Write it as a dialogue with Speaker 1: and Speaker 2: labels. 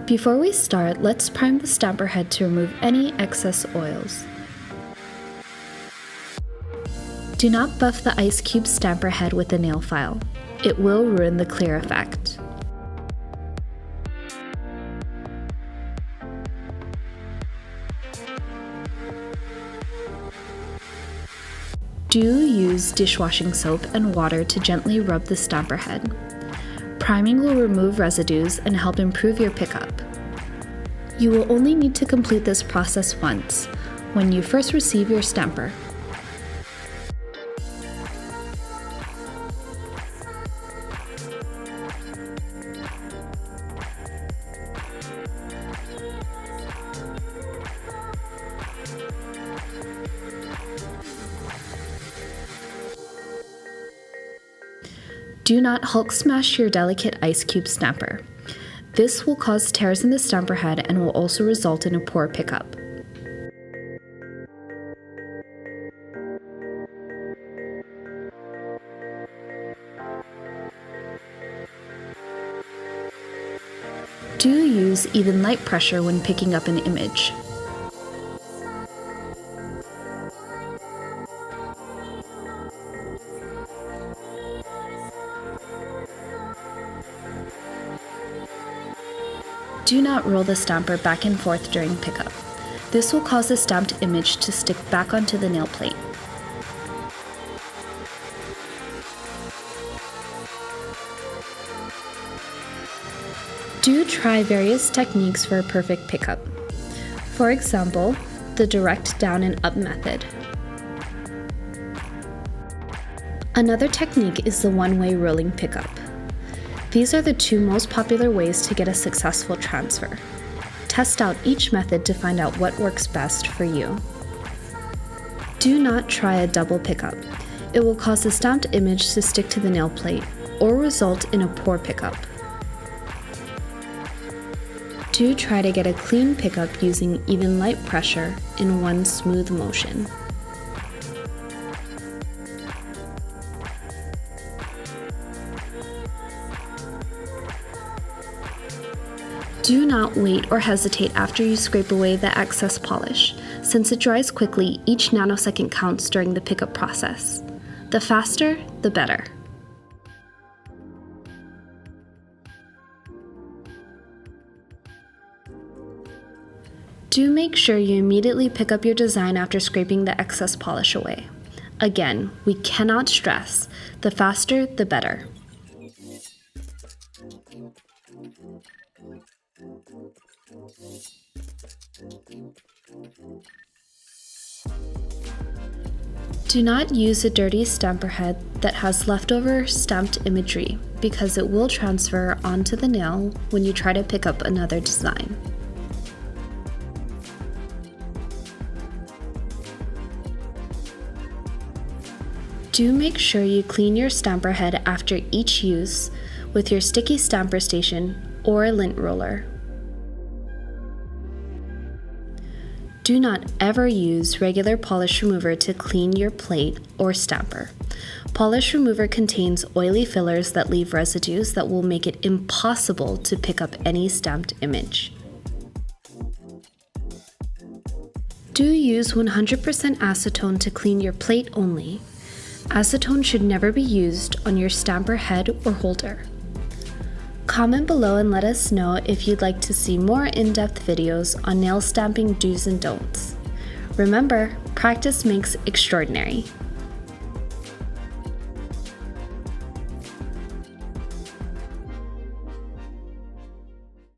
Speaker 1: Before we start, let's prime the stamper head to remove any excess oils. Do not buff the ice cube stamper head with the nail file. It will ruin the clear effect. Do use dishwashing soap and water to gently rub the stamper head. Priming will remove residues and help improve your pickup. You will only need to complete this process once, when you first receive your stamper. Do not Hulk smash your delicate ice cube stamper. This will cause tears in the stamper head and will also result in a poor pickup. Do use even light pressure when picking up an image. Do not roll the stamper back and forth during pickup. This will cause the stamped image to stick back onto the nail plate. Do try various techniques for a perfect pickup. For example, the direct down and up method. Another technique is the one-way rolling pickup. These are the two most popular ways to get a successful transfer. Test out each method to find out what works best for you. Do not try a double pickup. It will cause the stamped image to stick to the nail plate or result in a poor pickup. Do try to get a clean pickup using even light pressure in one smooth motion. Do not wait or hesitate after you scrape away the excess polish. Since it dries quickly, each nanosecond counts during the pickup process. The faster, the better. Do make sure you immediately pick up your design after scraping the excess polish away. Again, we cannot stress, the faster, the better. Do not use a dirty stamper head that has leftover stamped imagery because it will transfer onto the nail when you try to pick up another design. Do make sure you clean your stamper head after each use with your sticky stamper station or a lint roller. Do not ever use regular polish remover to clean your plate or stamper. Polish remover contains oily fillers that leave residues that will make it impossible to pick up any stamped image. Do use 100% acetone to clean your plate only. Acetone should never be used on your stamper head or holder. Comment below and let us know if you'd like to see more in-depth videos on nail stamping do's and don'ts. Remember, practice makes extraordinary.